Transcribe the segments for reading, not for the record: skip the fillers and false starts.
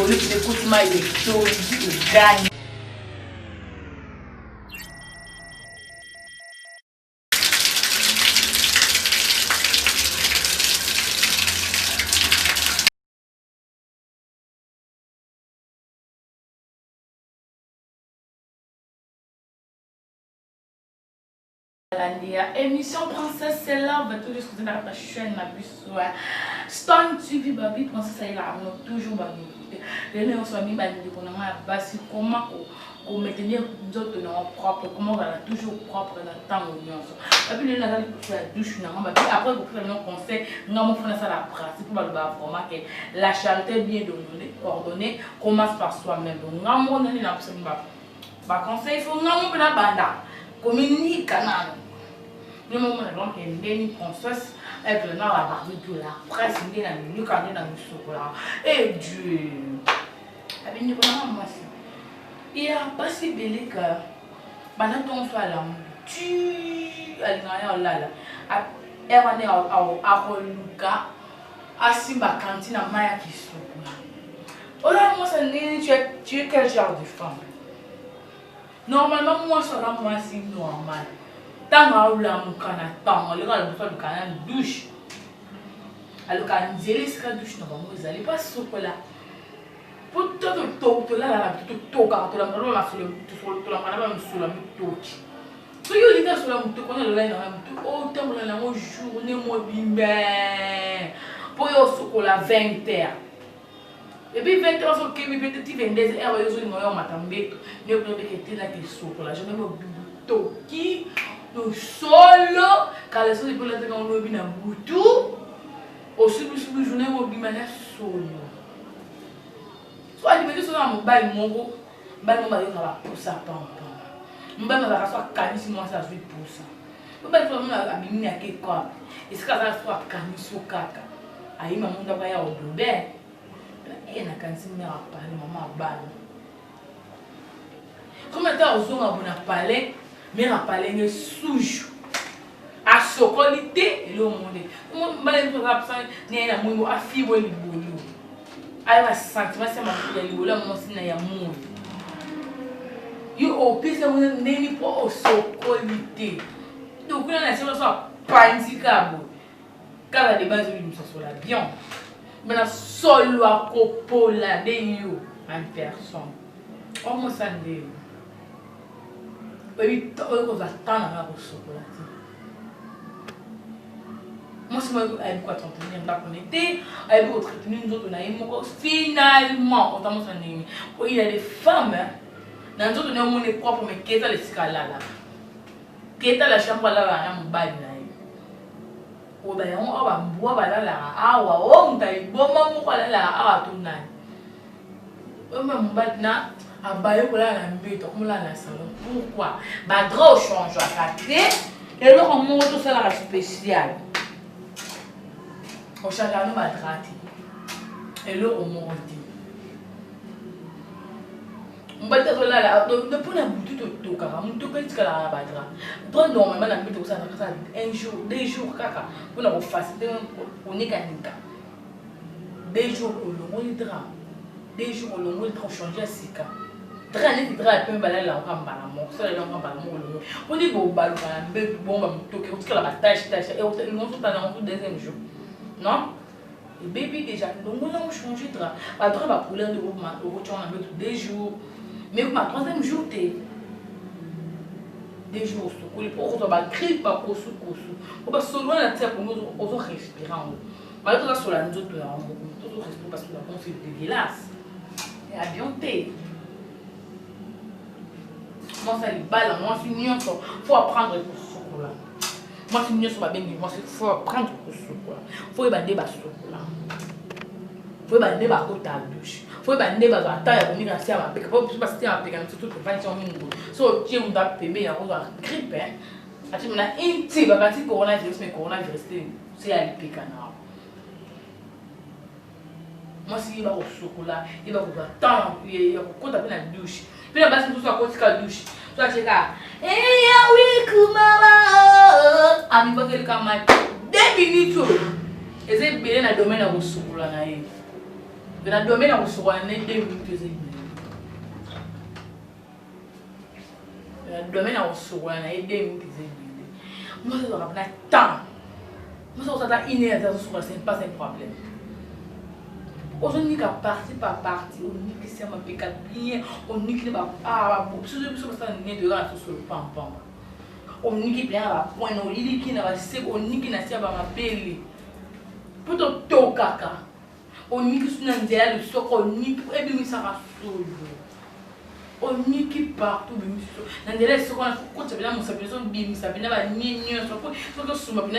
au lieu que écoute moi il est chaud, il gagne. La émission Princesse c'est là, on va toujours discuter dans la chaîne la plus souvent. Stone TV Baby Princesse c'est là, on a toujours baby. Les gens sont mis baby qu'on a basi comment qu'on maintenir nous autres dans propre, comment on va toujours propre dans le temps où nous sommes. Et puis les gens allaient pour la douche finalement, baby après pour faire un conseil, nous avons fait ça la pratique pour vraiment que la charité bien ordonnée commence par soi-même. Donc nous avons donné la conseil, il faut nous avons la banda communique canal. Nous avons une princesse avec le nom à la barbecue, la presse, il y a une canne dans le chocolat. Et Dieu! Il y a pas si belle que pendant ton soit là, tu as là là. Elle va aller à Roluka, à Simba cantine à Maya qui chocolat. Oh là, moi, tu es quel genre de femme? Normalement, moi, je suis normal. Tant que je suis en douche. Alors, quand je suis en douche, je ne vais pas se là. Pour tout le là, tout le temps, tout le et puis 20 h so ke mi peut-être 22 h yo zo ngoyo matambeto ne ko be ke tena ke sokola je me buto ki no solo kala so ipola te kan lobi na butu o subi journée mo bi mana solo so ali be so na mo ba mo ba yo ka pour ça pampa mba na ka so kanisi mo sa so pour ça mba to mo na bi ni ake kwa isika za so kanisi o kaka ayi mamunda ba ya odobe. Et na kanisi mère a parlé maman a balle. Comme étant aux hommes à parler, mère a parlé ne souche. À socolité et le monde. Comme malgré tout absent, n'est la mouille à fibre le boulot. Aïe ma sentiment c'est ma fille le boulot mon signe ya mou. You au pire ça vous n'est pas au socolité. Donc on a essayé de faire panicabo. Car la débat de nous ça soit bien. Mais la solo à copola de you en personne. On me sent de oui, on va attendre à la chocolat. Moi, si moi, elle quoi t'entendre, on va connecter, elle va entretenir nous autres, on a eu finalement, on t'a montré. Il y a des femmes, dans nous autres, on est propre, mais qu'est-ce que c'est là là? Qu'est-ce que la chambre là là, on va o ba yon o ba mbuwa ba la awa o ntai boma mo kwa la awa tunani o me mba na abaye ko la na mbito ko la na salon pourquoi ba dro change à côté et le mo to sala spécial o change no ba drati et le o mo dit mba ta la ne pona butu to kaka mo to pe tikala ba dra toi normalement na mbito ko sa un jour 2 jours kaka pour nous faciliter on est gagnant 2 jours au long drap 2 jours au long il changer sika drap ne drap peu balala la kamba la mo ça la kamba la mo on dit bon balu kana be bon ba toke on tikala ba tâche et on se t'a dans le deuxième jour non et bébé déjà donc on a changé drap ba drap ba couleur de au retour on a 2 jours mais ma troisième jour t'es 2 jours pour qu'on va grippe pas kosu on va seulement la terre pour nous on respirer en malgré tout ça sur la nous autres là on respire parce que la peau c'est dégueulasse et à bien thé moi ça les balles moi c'est mignon faut apprendre pour chocolat moi c'est mignon sur ma bien moi c'est faut apprendre pour chocolat faut y bander bas chocolat faut y bander bas côté à douche faut ba ndeba za taya ko mina sia ba peka po ba sia ba peka surtout ko fa ntsho mingo so tie unda pembe ya ko za grippe ati mina inti ba kati coronavirus mais coronavirus c'est à peka na moi si ba ko chocolat il va ko ba tant il va ko kota na douche puis la base tout ça ko tika douche so cheka ya oui kumama ami ba ke kama 2 minutes eze bele na domaine na ko chocolat na ye Je vais dormir dans le soir, je vais dormir dans le soir, je vais dormir. Moi, je vais avoir temps. Moi, je vais avoir une heure de soir, ce n'est pas un problème. Aujourd'hui, partie par partie, on dit que c'est un peu bien, on dit que c'est un peu sur le pan. On dit que c'est un point, on dit que c'est un peu pour tout caca. On dit que c'est un peu le soc, on dit que c'est un peu on dit que partout, on dit que c'est un peu on dit que c'est un peu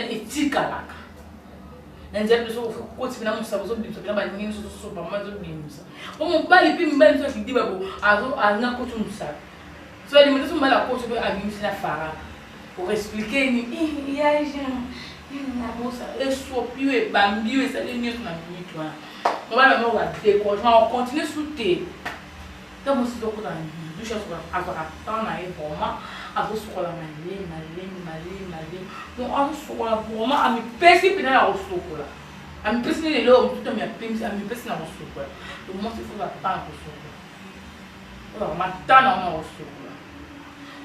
nanzela so ukuthi mina musabo zobimsa bana baningi so bamazo bimsa uma bali pimbali so kidiba bo azo angakho umsabo so ali muthu umbala kho so abimsa na fara pour expliquer ni ya na bosa esopiwe bambiwe ça les nions na mitwa on va même on décorer on continue souter donc on se doit dans du chose avoir temps na vraiment azo sokola malé donc azo sokola vraiment ami pesi pina la sokola ami pesi ne lo tout ami pesi ami pesi na sokola donc moi il faut attendre pour sokola alors maintenant on a sokola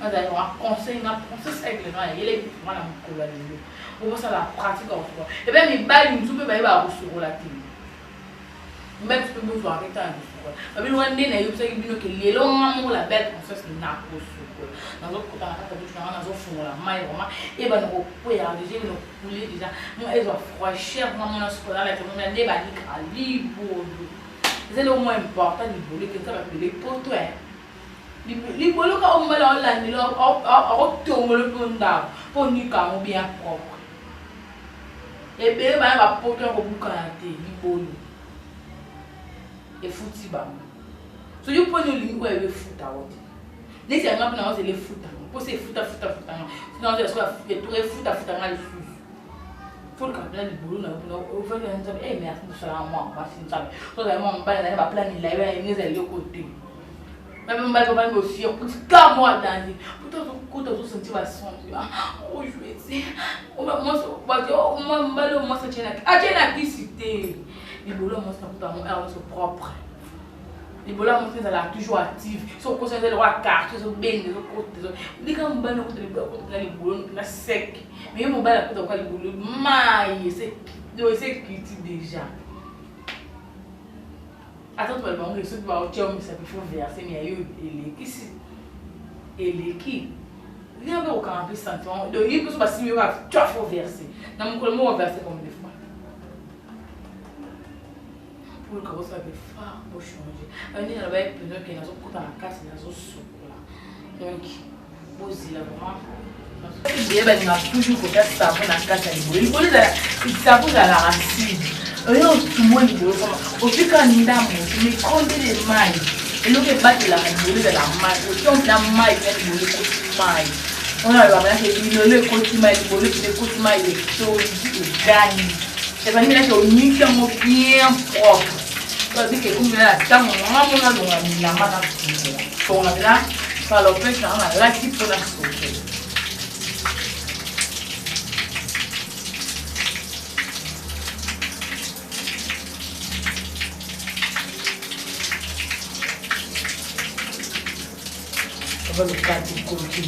on a conseil na process avec les gens il est vraiment na kola lelo on va ça la pratique au sokola et bien mi bali mtu pe ba sokola ti même tu peux besoin avec ta sokola abi wande na yo pesa bino ke lelo ngamu la belle process na ko sokola nazo kota na kata tu nazo fungola mai vraiment et ba no poya déjà no couler déjà moi elles ont fraîcheur maman na sokola la tellement na débat ni libo c'est le moins important du boulot que ça va les potos hein li bolo ka o mbala o landi lo o tongolo ponda po ni ka mo bien propre et be ba poto ko bukana te li bolo et fouti ba so you put your lingua e futa wote nesi anga na wose le futa po se futa sinon je soit e futa nga le susu faut que la libulu na o fa na nza e me afu sala mo ba sin sabe so da mo ba na ba plan ni la ba ni za le côté même ba ba mo si pour ka mo dani pour to sentir ba son o jouer o mo so ba o mo ba le mo sa chena ki cité libulu mo sa puta mo er so propre les bolas montrent qu'elle est toujours active. Ils sont concernés de la carte, ils sont bien, ils sont côtés. Ils sont bien, les bolas sont secs. Mais ils sont bien, les bolas maillent. C'est critiqué déjà. Attends, tu vas le manger, tu vas au tchom, ça peut verser, mais il est qui il y a aucun peu de sentiment. Donc, il y a si tu vas verser. Dans mon collègue, on va verser comme des fois. Pour que vous soyez fort pour changer. On dit que les pneus qui sont dans la casse, ils sont souples. Donc, posez la vraiment. Il y a toujours que ça savon dans la casse à l'ébouler. Il faut les savons à la racine. Il y a tout le monde qui veut comment. Au plus qu'un dame, mais comptez les mailles. Et l'eau qui bat la maille, de la maille. Au temps de la maille, il y a le côté maille. On a le côté maille, le côté maille, le côté gagne. C'est pas une chose uniquement bien propre. C'est que comme la dame, on a la main à tout. On a là, ça l'empêche, on a là qui peut la sauter. On va le faire du côté.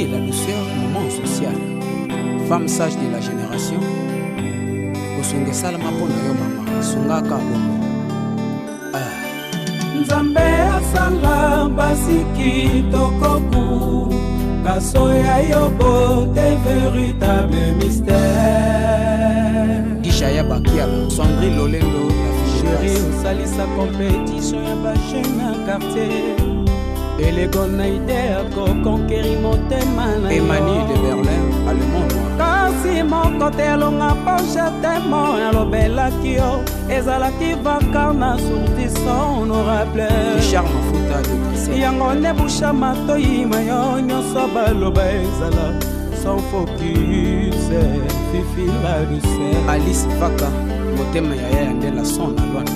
La douceur, moment social. Femme sage de la génération. Osunge salama pona yo mama. Sungaka bongo. Nzambe asala basiki tokoku. Kasoya yo beauté véritable mystère. Gishaya Bakiala. Sandrine Lolendo. Chérie, osali sa compétition ya bachena quartier. Et les idée conquérir mon thème. Emmanuel de Berlin, allemand noir. Kasi mon côté longa poche tellement alobela kio ezala ki vakana sortissant honorable. Richard Mafuta de Christ. Yango ne busha matoi mayo nyoso baloba ezala sans focus fifi la douceur. Alice Vaka, motema ya yandela son alwana.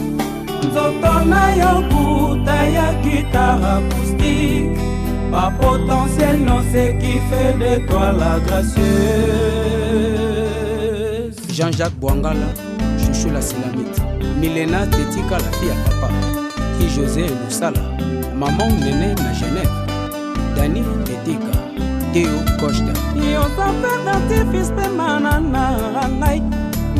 Nzoto na yo kuta ya guitare acoustique Pas potentiel, non, c'est qui fait de toi la gracieuse. Jean-Jacques Bouangala, Chouchou la Silamite, Milena Tetika la fille à papa, qui José Lusala, maman Néné na Genève, Dani Tetika, Théo Costa. Yo sape d'artifice pe manana ngai,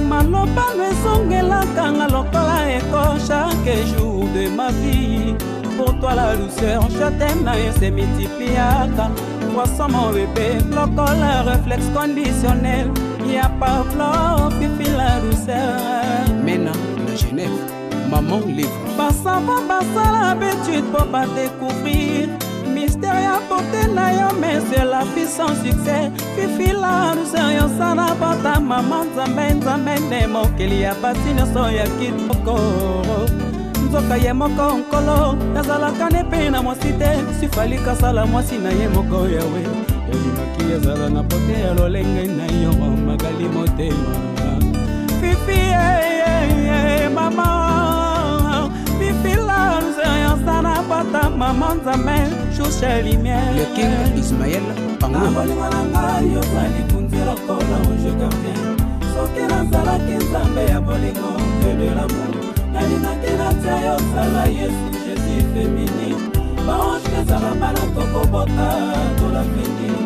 maloba nezongelaka nga lokola eko chaque jour de ma vie. Pour toi la douceur, je t'aime, se multipliaka. Poisson mon bébé, lokola réflexe conditionnel. Y'a pas fleur, fifi la douceur. Mena, la Genève, maman livre. Passa l'habitude pour pas découvrir. Mystère y'a porté na yo, mais c'est la fille sans succès. Fifi la douceur, yo sana bata maman nzambe nemo. Kili ya basi nyoso ya kitoko. Nzoka ye moko nkolo, nazalaka nepe na mwasi te. Sifalika sala mwasi na ye moko yawe. Elimaki ezala na pote ya lolenge na yo magali motema. Fifi mama, Fifi la douceur sana bata maman nzambe chouche lumière. Le king Ismaël Pango. Nabolingo na ngai yo zali kunzi lokola ange gardien. Soki nazalaki nzambe ya bolingo de l'amour. Nalinaki natia yo sala Yesu Jésus féminin. Baange kezala bana tokobota to l'avenir.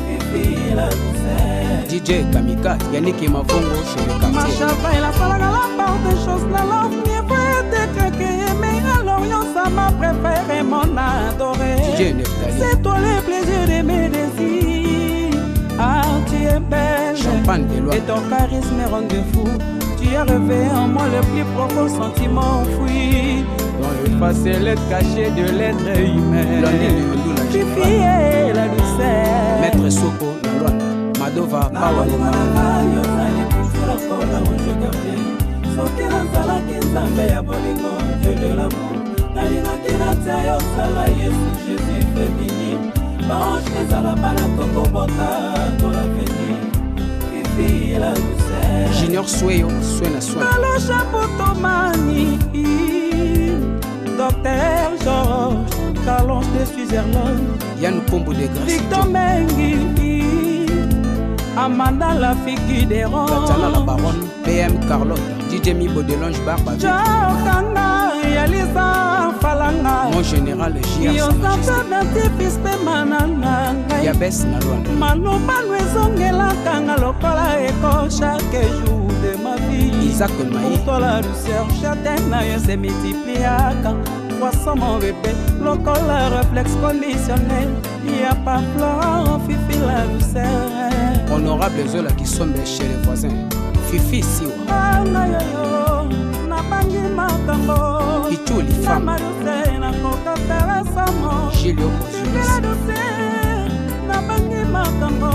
Fifi la douceur. DJ Kamika, Yannick Mavongo chez le quartier. Ma chava il a fallu la part des choses la love mieux peut être craqué. Mais alors yo ça m'a préféré mon adoré. DJ Neftali. C'est toi le plaisir de mes désirs. Ah tu es belle. Champagne de loi. Et ton charisme rend de fou. Tu as rêvé en moi le plus profond sentiment enfoui. Dans le facette caché de l'être humain. Fifi est la douceur. Maître Soko, Luanda, Madova, Pawa. Junior Sueyo, Suena Suena. Le chapeau Tomani, Docteur Georges, Carlonge de Switzerland. Yann Pombo de Grâce. Victor Mengi, Amanda la fille des ronds. Tatiana la baronne, PM Carlotte, DJ Mibo de Longe Barba. Jokanga, Yalisa Falanga. Mon général Gia Yo Sa Majesté. Natifis pe manana. Yabes na Luanda. Maloba nwezongela kanga lokola eko chaque jour de ma vie. Isaac Maï. Pour toi la douceur, châtain na yo se multipliaka. Poisson mon bébé, lokola réflexe conditionnel. Y'a pas fleur, fifi la douceur. Honorable Zola qui sombe chez les voisins. Fifi Siwa. Anga yoyo, nabangi makambo. Ituli femme. Sama douceur, nakoka terasamo. Gilio Fifi la Kozulis. douceur, nabangi makambo.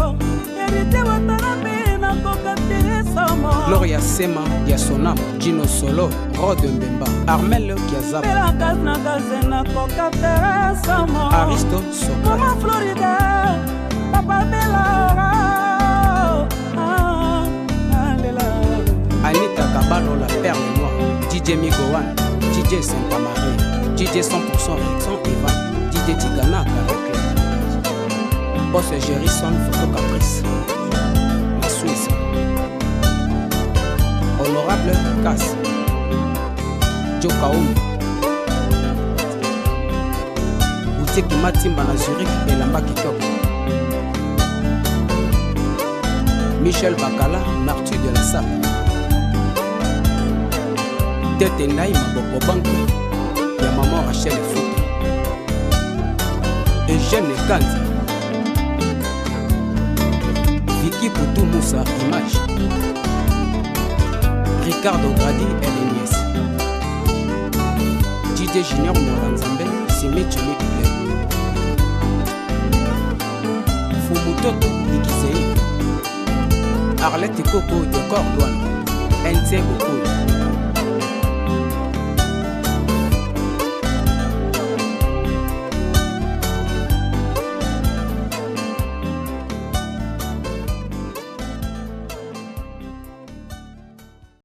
Hérité watanabe, nakoka terasamo. Gloria Sema, Yasonam, Gino Solo, Rod Mbemba, Armel Kiazaba, Bela gaz na gaz nakoka terasamo. Aristo Socrate. Mama Florida, Papa Bella. Anita Kabalo, la perle noire, DJ Migowan, DJ Saint-Marie, DJ 100% Rexon Ivan, DJ Tigana Caraclé, Boss Jerison Photo Caprice, la Suisse, Honorable Cass, Joe Kaoum, Boutique Matimba na Zurich et Lamba Kitoko, Michel Bakala, Martu de la Sape. Tete Naïma Boko Banque, ya maman Rachel Foute, Eugène Kandi, Vicky Poutou Moussa Image, Ricardo Gradi LNS, DJ Junior Moranzambe, Simi Chimik Play, Fumutoto Ikisei, Arlette Coco de Cordouane, NT Boko.